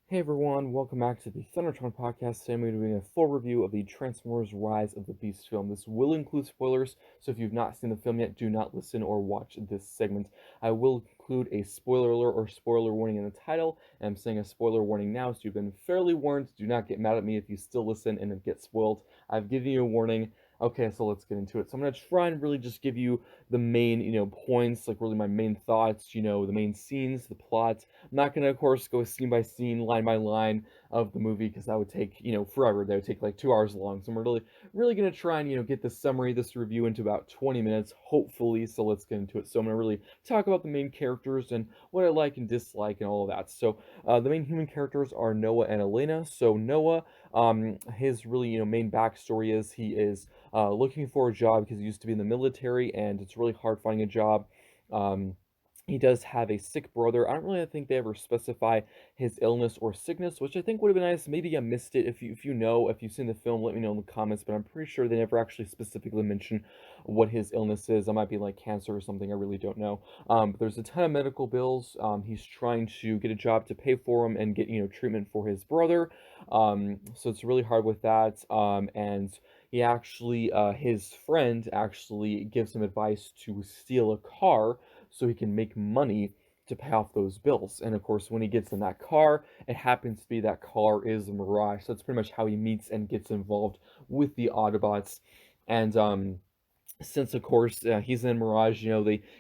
Hey everyone, welcome back to the Thundertron podcast. Today we're doing a full review of the Transformers Rise of the Beast film. This will include spoilers, so if you've not seen the film yet, do not listen or watch this segment. I will include a spoiler alert or spoiler warning in the title, and I'm saying a spoiler warning now, so you've been fairly warned. Do not get mad at me if you still listen and get spoiled. I've given you a warning. Okay, so let's get into it. So I'm going to try and really just give you the main, points, like really my main thoughts, the main scenes, the plot. I'm not gonna, of course, go scene by scene, line by line of the movie because that would take, forever. That would take like 2 hours long. So I'm really gonna try and get this summary, this review into about 20 minutes, hopefully. So let's get into it. So I'm gonna really talk about the main characters and what I like and dislike and all of that. So the main human characters are Noah and Elena. So Noah, his really main backstory is he is looking for a job because he used to be in the military and it's really hard finding a job. Um, he does have a sick brother. I don't really think they ever specify his illness or sickness, which I think would have been nice. Maybe I missed it. If you've seen the film, let me know in the comments. But I'm pretty sure they never actually specifically mention what his illness is. It might be like cancer or something. I really don't know. But there's a ton of medical bills. He's trying to get a job to pay for him and get treatment for his brother. So it's really hard with that. And he actually, his friend actually gives him advice to steal a car so he can make money to pay off those bills. And of course, when he gets in that car, it happens to be that car is a Mirage. So that's pretty much how he meets and gets involved with the Autobots. And since of course he's in Mirage,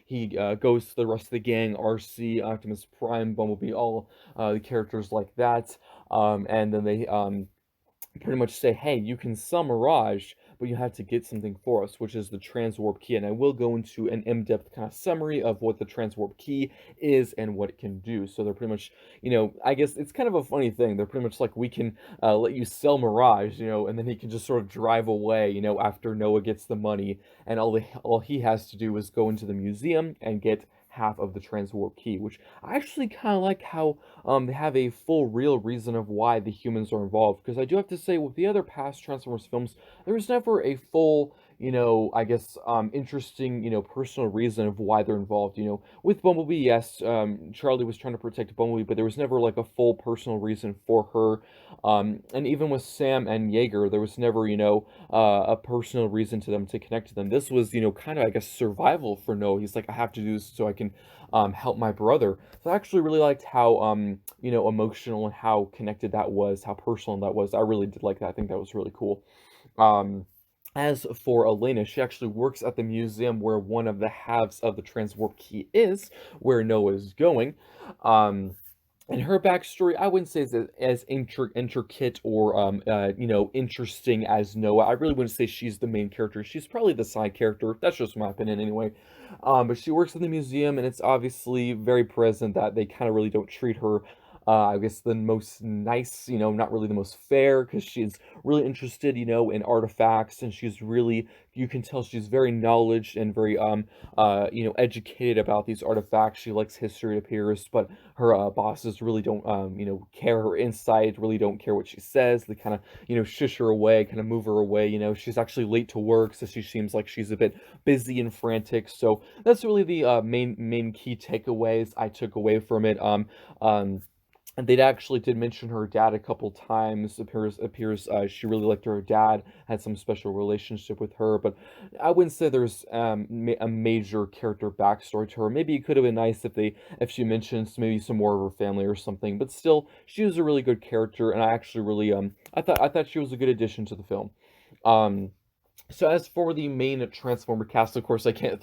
he goes to the rest of the gang, RC, Optimus Prime, Bumblebee, all the characters like that. And then they pretty much say, hey, you can sell Mirage, but you have to get something for us, which is the transwarp key. And I will go into an in-depth kind of summary of what the transwarp key is and what it can do. So they're pretty much, I guess it's kind of a funny thing. They're pretty much like, we can let you sell Mirage, and then he can just sort of drive away, after Noah gets the money. And all he has to do is go into the museum and get half of the transwarp key, which I actually kind of like how they have a full real reason of why the humans are involved. Because I do have to say, with the other past Transformers films, there was never a full, I guess, interesting, personal reason of why they're involved. With Bumblebee, yes, Charlie was trying to protect Bumblebee, but there was never like a full personal reason for her. And even with Sam and Yeager, there was never, a personal reason to them to connect to them. This was, kind of, I guess, survival for Noah. He's like, I have to do this so I can help my brother. So I actually really liked how emotional and how connected that was, how personal that was. I really did like that. I think that was really cool. Um, as for Elena, she actually works at the museum where one of the halves of the transwarp key is, where Noah is going. Um, and her backstory, I wouldn't say is as intricate or interesting as Noah. I really wouldn't say she's the main character. She's probably the side character. That's just my opinion anyway. But she works in the museum, and it's obviously very present that they kind of really don't treat her. I guess the most nice, not really the most fair, because she's really interested, in artifacts, and she's really, you can tell she's very knowledge and very, educated about these artifacts. She likes history, it appears, but her bosses really don't, care her insight, really don't care what she says. They kind of, shush her away, kind of move her away. She's actually late to work, so she seems like she's a bit busy and frantic. So that's really the main key takeaways I took away from it. And they actually did mention her dad a couple times. Appears she really liked her dad, had some special relationship with her, but I wouldn't say there's a major character backstory to her. Maybe it could have been nice if she mentions maybe some more of her family or something. But still, she was a really good character, and I actually really I thought she was a good addition to the film. Um, so as for the main Transformer cast, of course, I can't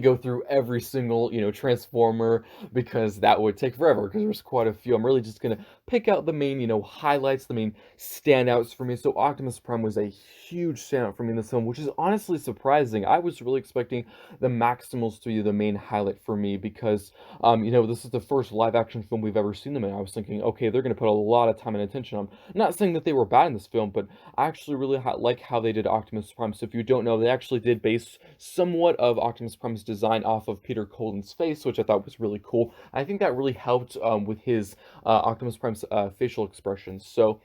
go through every single, Transformer because that would take forever because there's quite a few. I'm really just gonna pick out the main, highlights, the main standouts for me. So Optimus Prime was a huge standout for me in this film, which is honestly surprising. I was really expecting the Maximals to be the main highlight for me because, this is the first live action film we've ever seen them in. I was thinking, okay, they're gonna put a lot of time and attention on. Not saying that they were bad in this film, but I actually really like how they did Optimus Prime. So if you don't know, they actually did base somewhat of Optimus Prime's design off of Peter Cullen's face, which I thought was really cool. I think that really helped with his Optimus Prime's facial expressions. So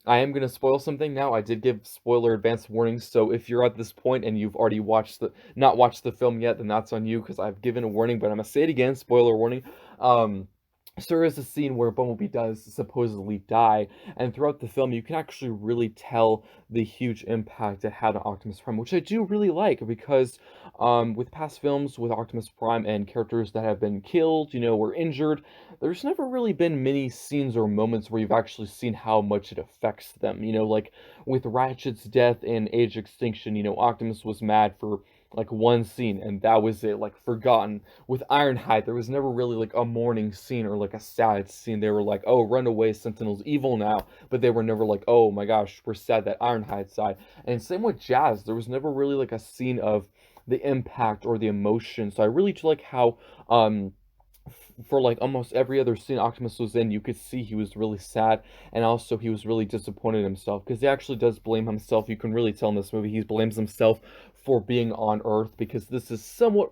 I am going to spoil something now. I did give spoiler advance warnings, so if you're at this point and you've already not watched the film yet, then that's on you because I've given a warning, but I'm going to say it again, spoiler warning. Um, So there is a scene where Bumblebee does supposedly die, and throughout the film, you can actually really tell the huge impact it had on Optimus Prime, which I do really like because, with past films with Optimus Prime and characters that have been killed, or injured, there's never really been many scenes or moments where you've actually seen how much it affects them. Like with Ratchet's death in Age of Extinction, Optimus was mad for like one scene, and that was it, like forgotten. With Ironhide, there was never really like a mourning scene or like a sad scene. They were like, "Oh, run away, Sentinel's evil now," but they were never like, "Oh my gosh, we're sad that Ironhide died." And same with Jazz, there was never really like a scene of the impact or the emotion. So I really do like how for like almost every other scene Optimus was in, you could see he was really sad, and also he was really disappointed in himself because he actually does blame himself. You can really tell in this movie he blames himself for being on Earth because this is somewhat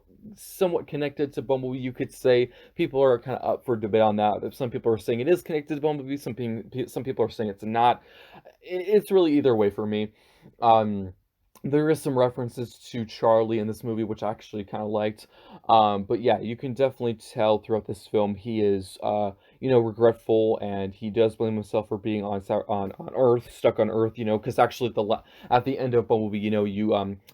connected to Bumblebee. You could say people are kind of up for debate on that. If some people are saying it is connected to Bumblebee, some people are saying it's not. It's really either way for me. Um, there is some references to Charlie in this movie, which I actually kind of liked. But yeah, you can definitely tell throughout this film he is, regretful, and he does blame himself for being on Earth, stuck on Earth. Because actually at the end of Bumblebee,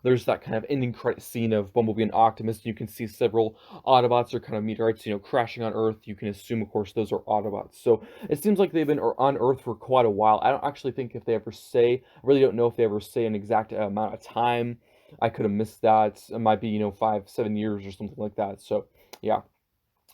there's that kind of ending credit scene of Bumblebee and Optimus. You can see several Autobots or kind of meteorites, crashing on Earth. You can assume, of course, those are Autobots. So it seems like they've been on Earth for quite a while. I don't actually think if they ever say, I really don't know if they ever say an exact amount of time. I could have missed that. It might be, 5, 7 years or something like that. So, yeah.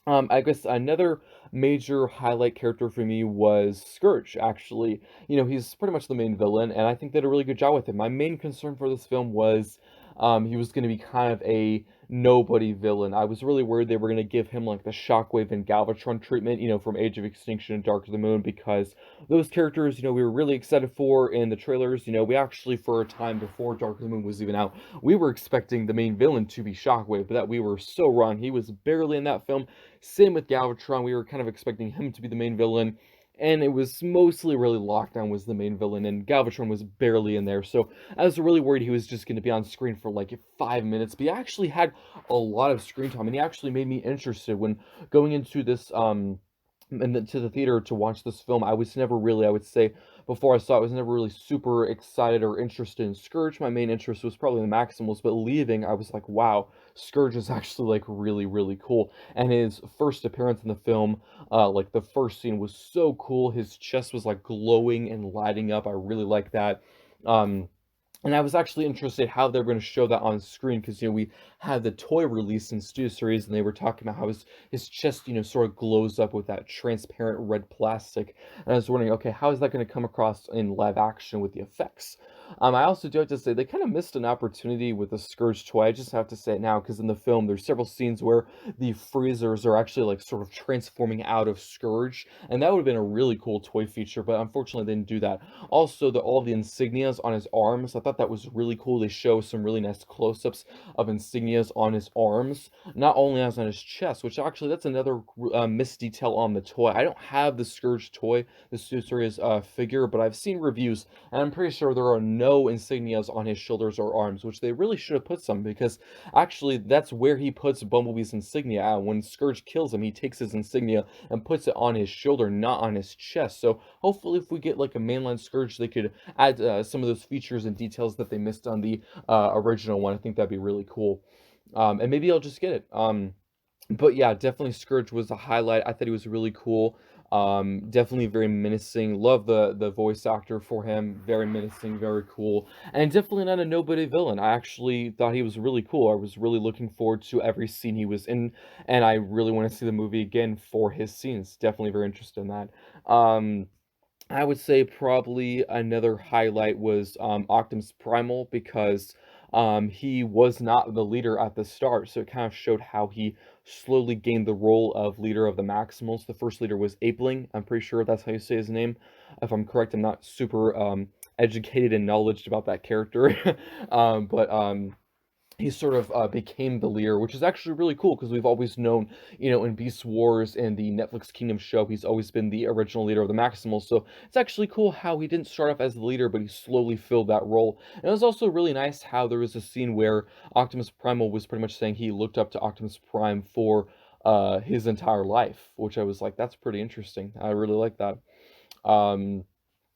I guess another major highlight character for me was Scourge, actually. He's pretty much the main villain, and I think they did a really good job with him. My main concern for this film was he was going to be kind of a nobody villain. I was really worried they were going to give him like the Shockwave and Galvatron treatment, from Age of Extinction and Dark of the Moon, because those characters, we were really excited for in the trailers. We actually, for a time before Dark of the Moon was even out, we were expecting the main villain to be Shockwave, but that we were so wrong. He was barely in that film. Same with Galvatron, we were kind of expecting him to be the main villain, and it was mostly really Lockdown was the main villain, and Galvatron was barely in there, so I was really worried he was just going to be on screen for like 5 minutes, but he actually had a lot of screen time, and he actually made me interested when going into this, to the theater to watch this film. I was never really, I would say, before I saw it, I was never really super excited or interested in Scourge. My main interest was probably the Maximals, but leaving, I was like, wow, Scourge is actually like really, really cool. And his first appearance in the film, like the first scene was so cool. His chest was like glowing and lighting up. I really like that. Um, and I was actually interested how they're going to show that on screen because we had the toy release in Studio Series, and they were talking about how his chest sort of glows up with that transparent red plastic. And I was wondering, okay, how is that going to come across in live action with the effects? I also do have to say they kind of missed an opportunity with the Scourge toy. I just have to say it now because in the film there's several scenes where the freezers are actually like sort of transforming out of Scourge, and that would have been a really cool toy feature, but unfortunately they didn't do that. Also, all the insignias on his arms, I thought that was really cool. They show some really nice close-ups of insignias on his arms, not only as on his chest, which actually that's another missed detail on the toy. I don't have the Scourge toy, the Series figure, but I've seen reviews, and I'm pretty sure there are no insignias on his shoulders or arms, which they really should have put some, because actually that's where he puts Bumblebee's insignia at. When Scourge kills him, he takes his insignia and puts it on his shoulder, not on his chest. So hopefully if we get like a mainline Scourge, they could add some of those features and details that they missed on the original one. I think that'd be really cool. And maybe I'll just get it. But yeah, definitely Scourge was a highlight. I thought he was really cool. Definitely very menacing. Love the voice actor for him. Very menacing, very cool. And definitely not a nobody villain. I actually thought he was really cool. I was really looking forward to every scene he was in, and I really want to see the movie again for his scenes. Definitely very interested in that. I would say probably another highlight was Optimus Primal because he was not the leader at the start, so it kind of showed how he slowly gained the role of leader of the Maximals. The first leader was Apeling. I'm pretty sure that's how you say his name. If I'm correct, I'm not super educated and knowledge about that character, but he sort of became the leader, which is actually really cool because we've always known, in Beast Wars and the Netflix Kingdom show, he's always been the original leader of the Maximals. So it's actually cool how he didn't start off as the leader, but he slowly filled that role. And it was also really nice how there was a scene where Optimus Primal was pretty much saying he looked up to Optimus Prime for his entire life, which I was like, that's pretty interesting. I really like that. Um,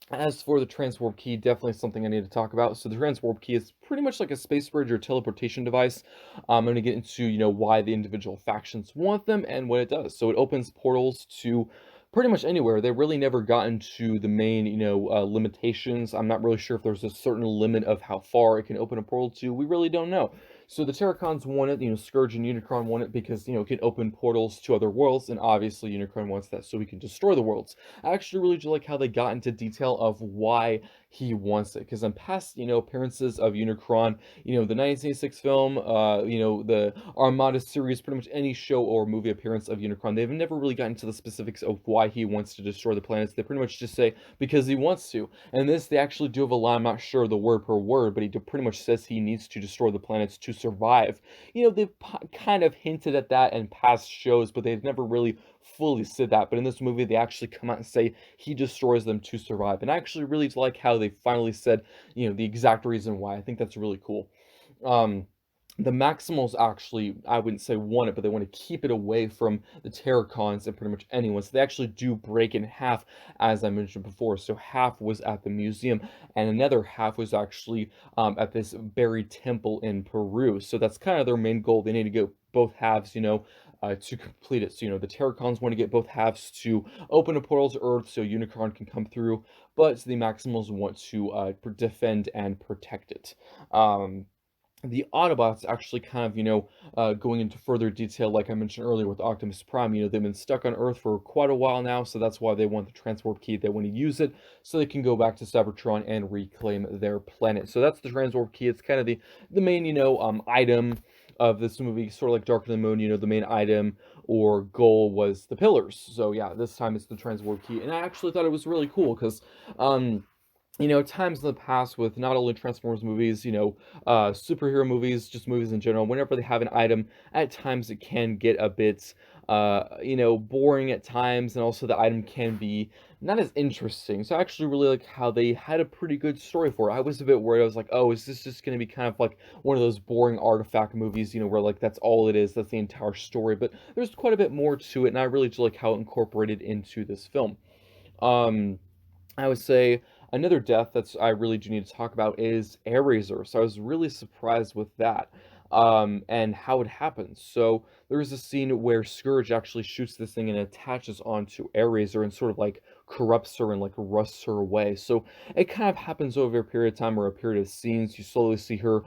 as for the transwarp key, definitely something I need to talk about. So the transwarp key is pretty much like a space bridge or teleportation device. I'm going to get into, why the individual factions want them and what it does. So it opens portals to pretty much anywhere. They really never got into the main, limitations. I'm not really sure if there's a certain limit of how far it can open a portal to. We really don't know. So the Terracons want it, Scourge and Unicron want it because, it can open portals to other worlds, and obviously Unicron wants that so he can destroy the worlds. I actually really do like how they got into detail of why he wants it, because in past, appearances of Unicron, the 1986 film, the Armada series, pretty much any show or movie appearance of Unicron, they've never really gotten into the specifics of why he wants to destroy the planets. They pretty much just say, because he wants to. And this, they actually do have a line, I'm not sure the word per word, but he pretty much says he needs to destroy the planets to survive. They've kind of hinted at that in past shows, but they've never really fully said that. But in this movie, they actually come out and say he destroys them to survive. And I actually really like how they finally said, the exact reason why. I think that's really cool. Um, the Maximals actually, I wouldn't say want it, but they want to keep it away from the Terracons and pretty much anyone. So they actually do break in half, as I mentioned before. So half was at the museum, and another half was actually at this buried temple in Peru. So that's kind of their main goal. They need to go both halves, to complete it. So, the Terracons want to get both halves to open a portal to Earth so Unicron can come through, but the Maximals want to defend and protect it. The Autobots actually kind of, going into further detail, like I mentioned earlier with Optimus Prime, they've been stuck on Earth for quite a while now, so that's why they want the Transwarp Key. They want to use it so they can go back to Cybertron and reclaim their planet. So that's the Transwarp Key. It's kind of the main, item of this movie, sort of like Dark of the Moon, the main item or goal was the pillars. So yeah, this time it's the Transwarp Key, and I actually thought it was really cool because, times in the past with not only Transformers movies, superhero movies, just movies in general, whenever they have an item, at times it can get a bit, boring at times, and also the item can be not as interesting. So I actually really like how they had a pretty good story for it. I was a bit worried. I was like, oh, is this just going to be kind of like one of those boring artifact movies, where like that's all it is, that's the entire story. But there's quite a bit more to it, and I really do like how it incorporated into this film. Um, I would say another death that's I really do need to talk about is Airazor. So I was really surprised with that, and how it happens. So there's a scene where Scourge actually shoots this thing and attaches onto Airazor and sort of like corrupts her and like rusts her away. So it kind of happens over a period of time or a period of scenes. You slowly see her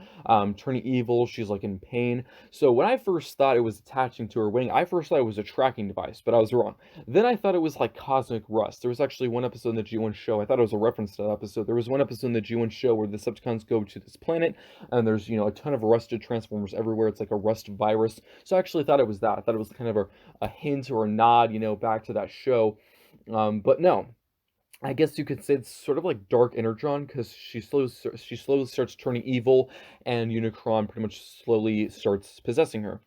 turning evil. She's like in pain. So when I first thought it was attaching to her wing, I first thought it was a tracking device, but I was wrong. Then I thought it was like cosmic rust. There was actually one episode in the G1 show. I thought it was a reference to that episode. There was one episode in the G1 show where the Decepticons go to this planet, and there's a ton of rusted Transformers everywhere. It's like a rust virus. So I actually thought it was that. I thought it was kind of a hint or a nod, back to that show. But no. I guess you could say it's sort of like Dark Energon because she slowly starts turning evil, and Unicron pretty much slowly starts possessing her.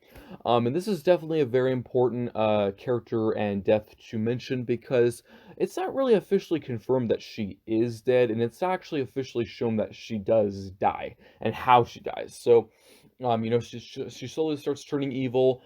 And this is definitely a very important character and death to mention because it's not really officially confirmed that she is dead, and it's actually officially shown that she does die and how she dies. So, she slowly starts turning evil.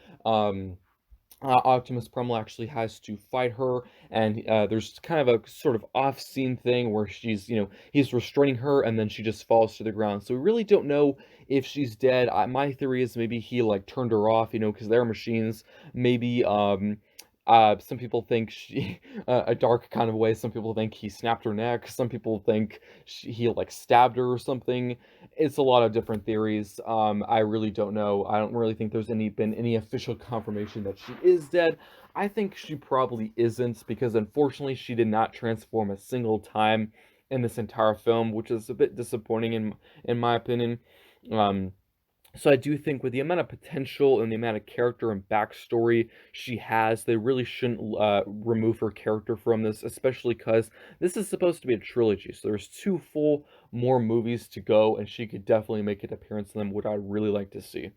Optimus Primal actually has to fight her, and there's kind of a sort of off-scene thing where he's restraining her, and then she just falls to the ground. So we really don't know if she's dead. My theory is maybe he like turned her off, because they're machines. Maybe some people think she a dark kind of way. Some people think he snapped her neck. Some people think he like stabbed her or something. It's a lot of different theories. I really don't know. I don't really think there's been any official confirmation that she is dead. I think she probably isn't because unfortunately she did not transform a single time in this entire film, which is a bit disappointing in my opinion. Um, so I do think with the amount of potential and the amount of character and backstory she has, they really shouldn't remove her character from this, especially because this is supposed to be a trilogy. So there's two full more movies to go, and she could definitely make an appearance in them, which I'd really like to see.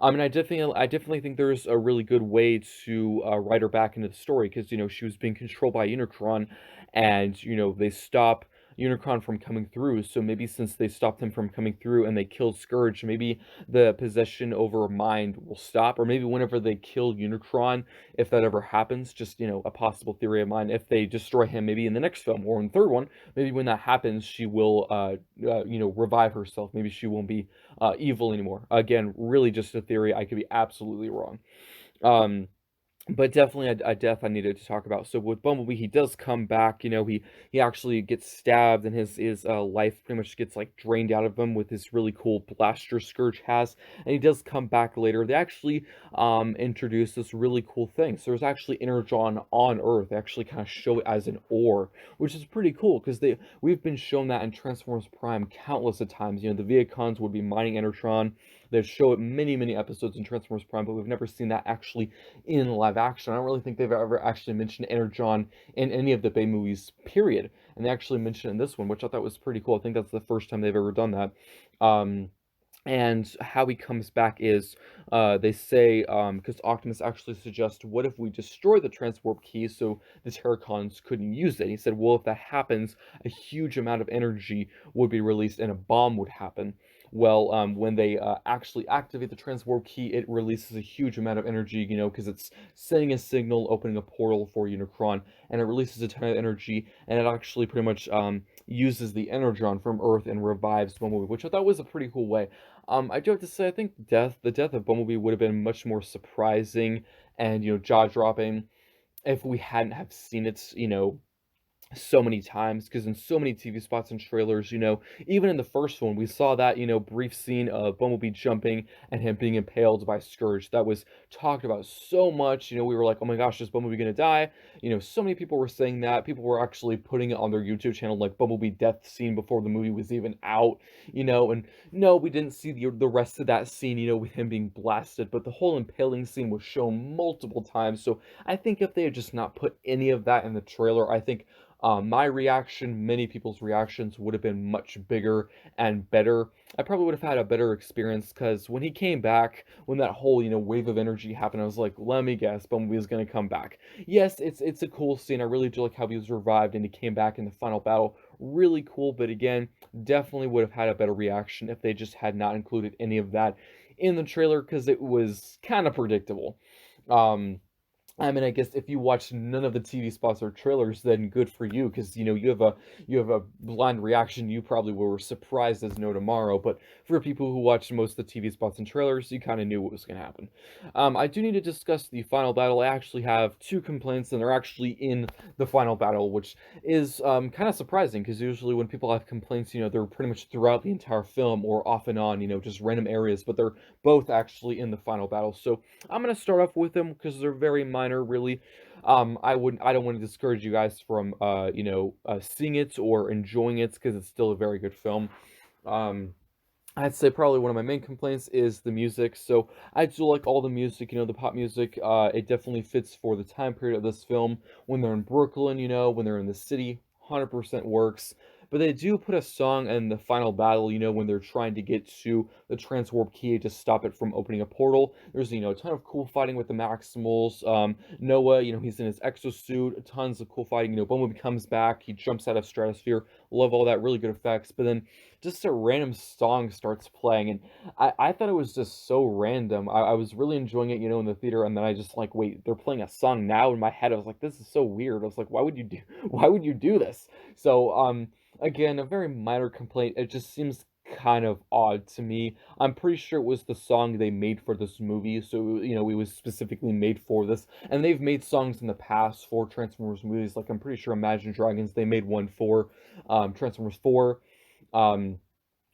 And I definitely think there's a really good way to write her back into the story because she was being controlled by Unicron, and they stop Unicron from coming through. So maybe since they stopped him from coming through and they killed Scourge, maybe the possession over mind will stop, or maybe whenever they kill Unicron, if that ever happens, just, a possible theory of mine, if they destroy him maybe in the next film or in the third one, maybe when that happens, she will, revive herself. Maybe she won't be evil anymore. Again, really just a theory. I could be absolutely wrong. Um, but definitely a death I needed to talk about. So with Bumblebee, he does come back. He actually gets stabbed, and his life pretty much gets like drained out of him with this really cool blaster Scourge has. And he does come back later. They actually introduce this really cool thing. So there's actually Energon on Earth. They actually kind of show it as an ore, which is pretty cool because we've been shown that in Transformers Prime countless of times. The Viacons would be mining Energon. They show it many episodes in Transformers Prime, but we've never seen that actually in live action. I don't really think they've ever actually mentioned Energon in any of the Bay movies, period. And they actually mentioned it in this one, which I thought was pretty cool. I think that's the first time they've ever done that. And how he comes back is, they say, because Optimus actually suggests, what if we destroy the transwarp key so the Terracons couldn't use it? He said, well, if that happens, a huge amount of energy would be released and a bomb would happen. Well, when they actually activate the transwarp key, it releases a huge amount of energy, because it's sending a signal, opening a portal for Unicron, and it releases a ton of energy, and it actually pretty much uses the Energon from Earth and revives Bumblebee, which I thought was a pretty cool way. I do have to say, I think the death of Bumblebee would have been much more surprising and, jaw-dropping if we hadn't have seen it, so many times, because in so many TV spots and trailers, even in the first one, we saw that, brief scene of Bumblebee jumping and him being impaled by Scourge. That was talked about so much. We were like, oh my gosh, is Bumblebee gonna die? So many people were saying that. People were actually putting it on their YouTube channel, like Bumblebee death scene before the movie was even out, and no, we didn't see the rest of that scene, with him being blasted, but the whole impaling scene was shown multiple times. So I think if they had just not put any of that in the trailer, I think my reaction, many people's reactions would have been much bigger and better. I probably would have had a better experience because when he came back, when that whole, wave of energy happened, I was like, let me guess, Bumblebee is going to come back. Yes, it's a cool scene. I really do like how he was revived and he came back in the final battle. Really cool, but again, definitely would have had a better reaction if they just had not included any of that in the trailer because it was kind of predictable. Um, I mean, I guess if you watch none of the TV spots or trailers, then good for you, because you have a blind reaction. You probably were surprised as no tomorrow. But for people who watched most of the TV spots and trailers, you kind of knew what was going to happen. I do need to discuss the final battle. I actually have two complaints, and they're actually in the final battle, which is kind of surprising, because usually when people have complaints, they're pretty much throughout the entire film or off and on, just random areas. But they're both actually in the final battle. So I'm gonna start off with them because they're very minor, really. I don't want to discourage you guys from seeing it or enjoying it because it's still a very good film. Um, I'd say probably one of my main complaints is the music. So I do like all the music, the pop music. It definitely fits for the time period of this film. When they're in Brooklyn, when they're in the city, 100% works. But they do put a song in the final battle, when they're trying to get to the transwarp key to stop it from opening a portal. There's, a ton of cool fighting with the Maximals. Noah, he's in his exosuit, tons of cool fighting. Bumblebee comes back, he jumps out of stratosphere. Love all that, really good effects. But then just a random song starts playing, and I thought it was just so random. I was really enjoying it, in the theater, and then I just like, wait, they're playing a song now in my head. I was like, this is so weird. I was like, why would you do this? So, again, a very minor complaint. It just seems kind of odd to me. I'm pretty sure it was the song they made for this movie, so it was specifically made for this. And they've made songs in the past for Transformers movies, like I'm pretty sure Imagine Dragons, they made one for Transformers 4. Um,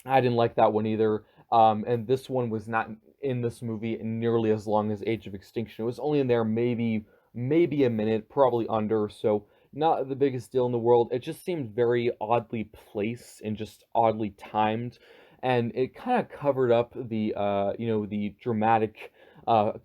I didn't like that one either. And this one was not in this movie nearly as long as Age of Extinction. It was only in there maybe a minute, probably under, so not the biggest deal in the world. It just seemed very oddly placed and just oddly timed, and it kind of covered up the dramatic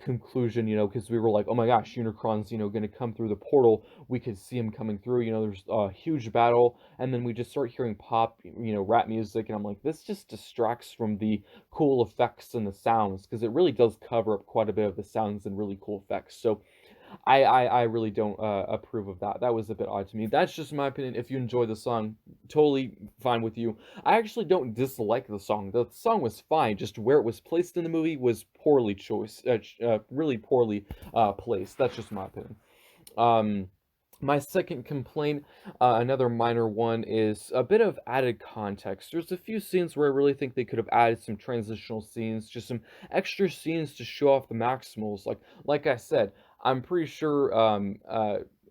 conclusion, because we were like, oh my gosh, Unicron's, going to come through the portal. We could see him coming through, there's a huge battle, and then we just start hearing pop, rap music, and I'm like, this just distracts from the cool effects and the sounds, because it really does cover up quite a bit of the sounds and really cool effects. So I really don't approve of that. That was a bit odd to me. That's just my opinion. If you enjoy the song, totally fine with you. I actually don't dislike the song. The song was fine. Just where it was placed in the movie was poorly really poorly placed. That's just my opinion. Um, my second complaint, another minor one, is a bit of added context. There's a few scenes where I really think they could have added some transitional scenes, just some extra scenes to show off the Maximals. Like I said, I'm pretty sure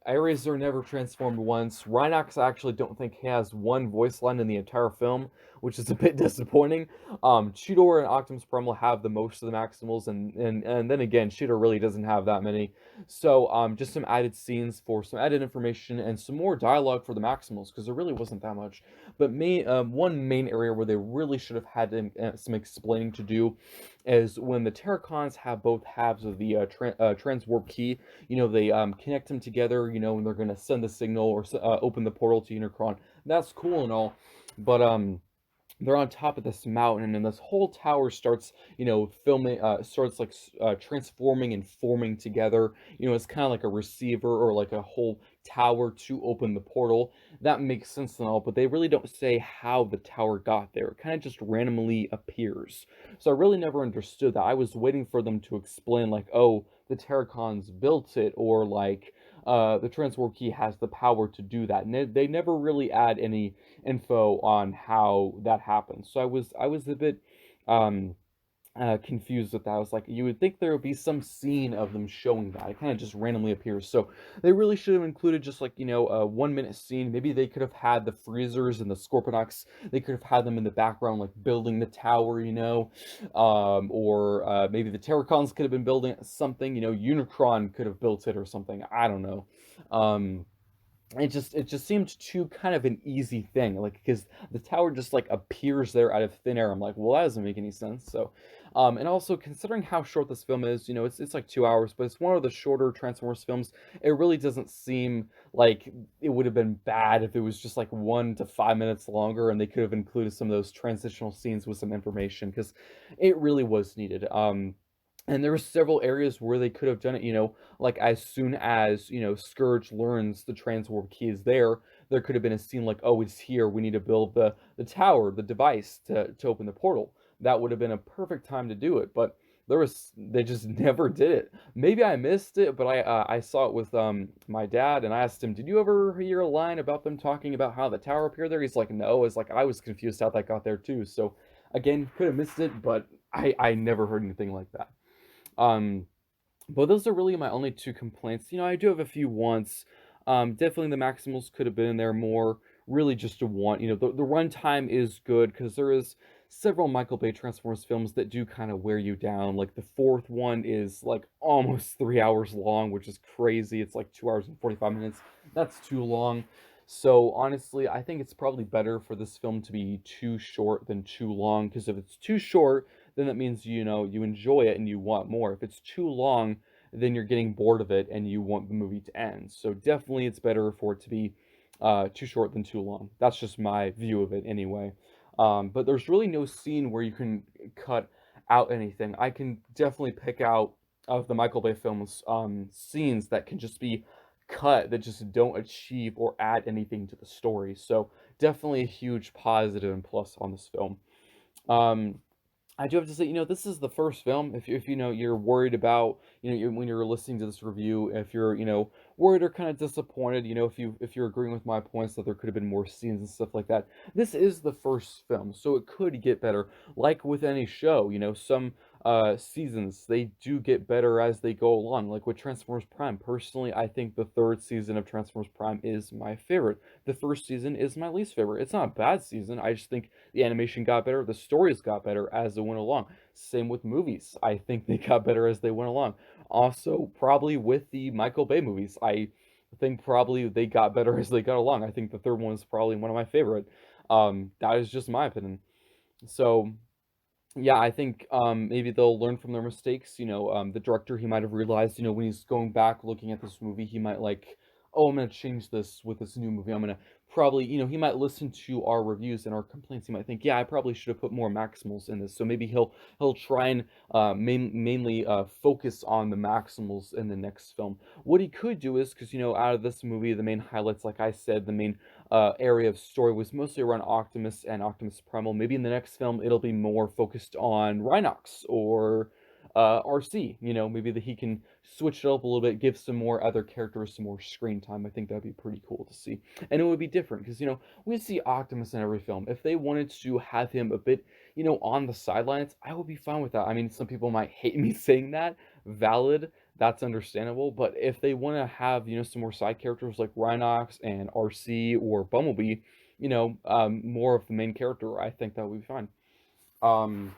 Ares are never transformed once. Rhinox, I actually don't think he has one voice line in the entire film, which is a bit disappointing. Cheetor and Optimus Primal have the most of the Maximals, and then again, Cheetor really doesn't have that many. So, just some added scenes for some added information and some more dialogue for the Maximals, because there really wasn't that much. But one main area where they really should have had some explaining to do is when the Terracons have both halves of the transwarp key. They connect them together, and they're going to send the signal or open the portal to Unicron. That's cool and all, but they're on top of this mountain, and this whole tower starts, transforming and forming together. It's kind of like a receiver or like a whole tower to open the portal. That makes sense and all, but they really don't say how the tower got there. It kind of just randomly appears. So I really never understood that. I was waiting for them to explain, like, oh, the Terracons built it, or like, the transwarp key has the power to do that. And they never really add any info on how that happens. So I was a bit um confused with that. I was like, you would think there would be some scene of them showing that. It kind of just randomly appears. So they really should have included just like, a 1 minute scene. Maybe they could have had the freezers and the Scorponok's, they could have had them in the background, like building the tower, or maybe the Terracons could have been building something, Unicron could have built it or something. I don't know. Um, it just seemed too kind of an easy thing, like, because the tower just like appears there out of thin air. I'm like, well, that doesn't make any sense. So and also considering how short this film is, it's like 2 hours, but it's one of the shorter Transformers films. It really doesn't seem like it would have been bad if it was just like 1 to 5 minutes longer, and they could have included some of those transitional scenes with some information, because it really was needed. And there were several areas where they could have done it, like as soon as, Scourge learns the transwarp key is there, there could have been a scene like, oh, it's here, we need to build the tower, the device to open the portal. That would have been a perfect time to do it, but they just never did it. Maybe I missed it, but I saw it with my dad, and I asked him, did you ever hear a line about them talking about how the tower appeared there? He's like, no. It's like, I was confused how that got there too. So again, could have missed it, but I never heard anything like that. Um, but those are really my only two complaints. I do have a few wants. Definitely the Maximals could have been in there more. Really just a want. The runtime is good because there is several Michael Bay Transformers films that do kind of wear you down. Like the fourth one is like almost 3 hours long, which is crazy. It's like 2 hours and 45 minutes. That's too long. So honestly, I think it's probably better for this film to be too short than too long, because if it's too short, then that means, you enjoy it and you want more. If it's too long, then you're getting bored of it and you want the movie to end. So definitely it's better for it to be too short than too long. That's just my view of it anyway. But there's really no scene where you can cut out anything. I can definitely pick out of the Michael Bay films scenes that can just be cut, that just don't achieve or add anything to the story. So definitely a huge positive and plus on this film. Um, I do have to say, this is the first film. If you're worried about, when you're listening to this review, if you're, worried or kind of disappointed, if you're agreeing with my points that there could have been more scenes and stuff like that, this is the first film, so it could get better. Like with any show, some seasons, they do get better as they go along. Like with Transformers Prime, personally, I think the third season of Transformers Prime is my favorite. The first season is my least favorite. It's not a bad season. I just think the animation got better, the stories got better as they went along. Same with movies. I think they got better as they went along. Also, probably with the Michael Bay movies, I think probably they got better as they got along. I think the third one is probably one of my favorite. That is just my opinion. So yeah, I think maybe they'll learn from their mistakes. The director, he might have realized, when he's going back looking at this movie, he might like, oh, I'm gonna change this with this new movie. I'm gonna probably, he might listen to our reviews and our complaints. He might think, yeah, I probably should have put more Maximals in this. So maybe he'll try and mainly focus on the Maximals in the next film. What he could do is, because out of this movie, the main highlights, like I said, the main area of story was mostly around Optimus and Optimus Primal. Maybe in the next film, it'll be more focused on Rhinox or RC. Maybe that he can switch it up a little bit, give some more other characters some more screen time. I think that'd be pretty cool to see, and it would be different because we see Optimus in every film. If they wanted to have him a bit, on the sidelines, I would be fine with that. I mean, some people might hate me saying that. Valid. That's understandable. But if they want to have, some more side characters like Rhinox and RC or Bumblebee, more of the main character, I think that would be fine. Um,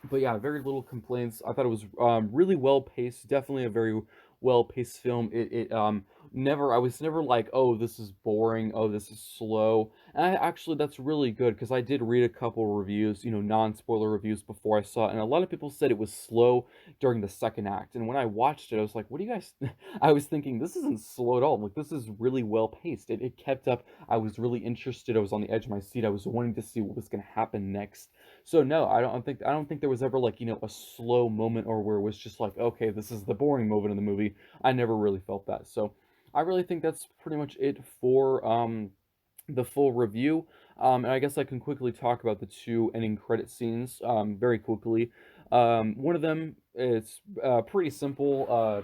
but yeah, very little complaints. I thought it was really well paced. Definitely a very well paced film. I was never like, oh, this is boring. Oh, this is slow. And actually, that's really good because I did read a couple reviews, non spoiler reviews before I saw it, and a lot of people said it was slow during the second act. And when I watched it, I was like, what do you guys? I was thinking this isn't slow at all. Like this is really well paced. It kept up. I was really interested. I was on the edge of my seat. I was wanting to see what was going to happen next. So no, I don't think there was ever like, a slow moment or where it was just like, okay, this is the boring moment in the movie. I never really felt that. So I really think that's pretty much it for the full review. And I guess I can quickly talk about the two ending credit scenes very quickly. One of them is pretty simple.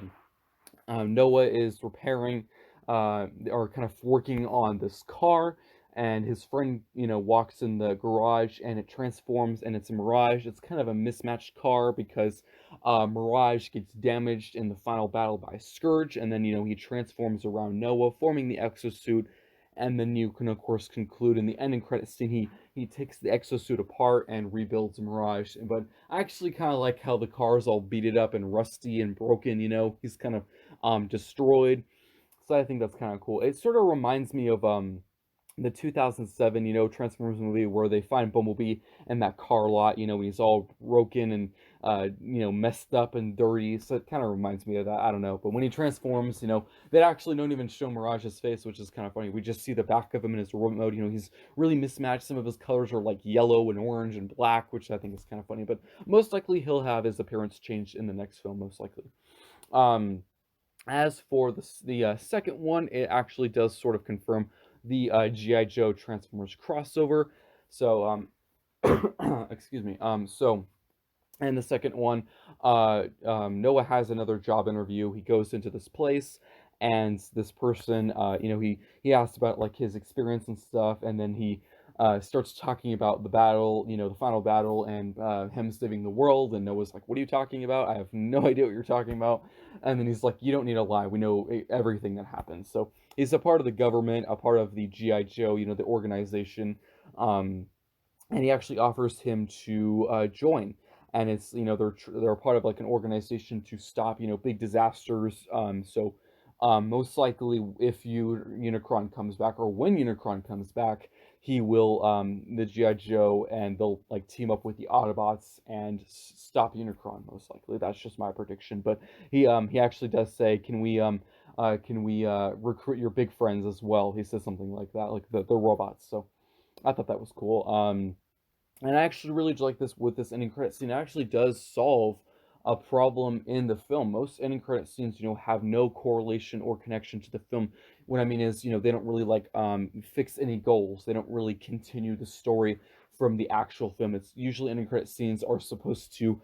Noah is repairing or kind of working on this car, and his friend, walks in the garage and it transforms and it's a Mirage. It's kind of a mismatched car because Mirage gets damaged in the final battle by Scourge, and then, he transforms around Noah, forming the exosuit. And then you can, of course, conclude in the ending credit scene, he takes the exosuit apart and rebuilds Mirage. But I actually kind of like how the car's all beaten up and rusty and broken. He's kind of destroyed. So I think that's kind of cool. It sort of reminds me of the 2007, Transformers movie where they find Bumblebee in that car lot, when he's all broken and, messed up and dirty. So it kind of reminds me of that. I don't know. But when he transforms, they actually don't even show Mirage's face, which is kind of funny. We just see the back of him in his robot mode. He's really mismatched. Some of his colors are like yellow and orange and black, which I think is kind of funny. But most likely he'll have his appearance changed in the next film, most likely. Um, as for the second one, it actually does sort of confirm the G.I. Joe Transformers crossover. So, excuse me. And the second one, Noah has another job interview. He goes into this place, and this person, he asks about like his experience and stuff, and then he starts talking about the battle, the final battle, and him saving the world. And Noah's like, "What are you talking about? I have no idea what you're talking about." And then he's like, "You don't need to lie. We know everything that happens." So he's a part of the government, a part of the GI Joe, the organization. Um, and he actually offers him to join. And it's they're part of like an organization to stop big disasters. Most likely, if Unicron comes back, or when Unicron comes back, he will the GI Joe, and they'll like team up with the Autobots and stop Unicron. Most likely, that's just my prediction. But he actually does say, can we recruit your big friends as well? He says something like that, like the robots. So I thought that was cool. And I actually really like this with this ending credit scene. It actually does solve a problem in the film. Most ending credit scenes, have no correlation or connection to the film. What I mean is, they don't really like fix any goals. They don't really continue the story from the actual film. It's usually ending credit scenes are supposed to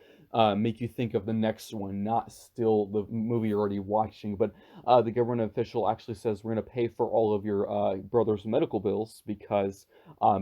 make you think of the next one, not still the movie you're already watching. But the government official actually says, we're going to pay for all of your brother's medical bills because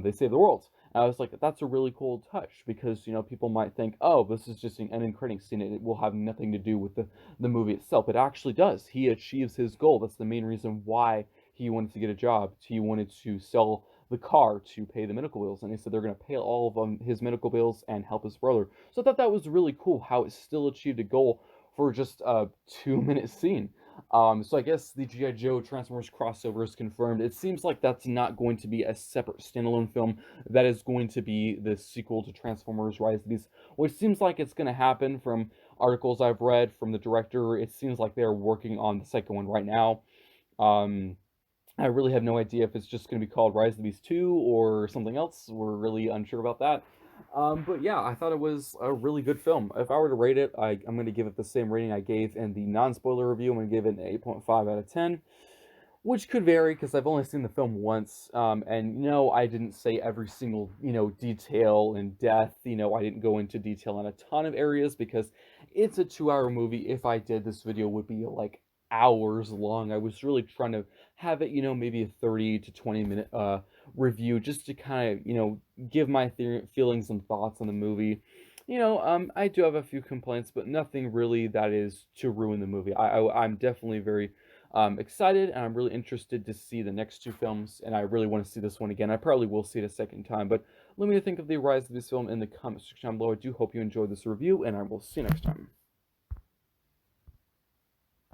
they saved the world. And I was like, that's a really cool touch because, people might think, oh, this is just an ending credit scene and it will have nothing to do with the movie itself. It actually does. He achieves his goal. That's the main reason why he wanted to get a job. He wanted to sell the car to pay the medical bills. And they said they're going to pay all of his medical bills and help his brother. So I thought that was really cool how it still achieved a goal for just a 2-minute scene. So I guess the G.I. Joe Transformers crossover is confirmed. It seems like that's not going to be a separate standalone film. That is going to be the sequel to Transformers Rise of the Beasts, which seems like it's going to happen from articles I've read from the director. It seems like they're working on the second one right now. Um, I really have no idea if it's just gonna be called Rise of the Beast 2 or something else. We're really unsure about that. But yeah, I thought it was a really good film. If I were to rate it, I'm gonna give it the same rating I gave in the non-spoiler review. I'm gonna give it an 8.5 out of 10, which could vary because I've only seen the film once. And I didn't say every single, detail and death. I didn't go into detail on a ton of areas because it's a 2-hour movie. If I did, this video would be like hours long. I was really trying to have it, maybe a 30 to 20 minute review just to kind of, give my feelings and thoughts on the movie. I do have a few complaints, but nothing really that is to ruin the movie. I'm definitely very excited, and I'm really interested to see the next two films, and I really want to see this one again. I probably will see it a second time, but let me know what you think of the Rise of this film in the comment section down below. I do hope you enjoyed this review, and I will see you next time.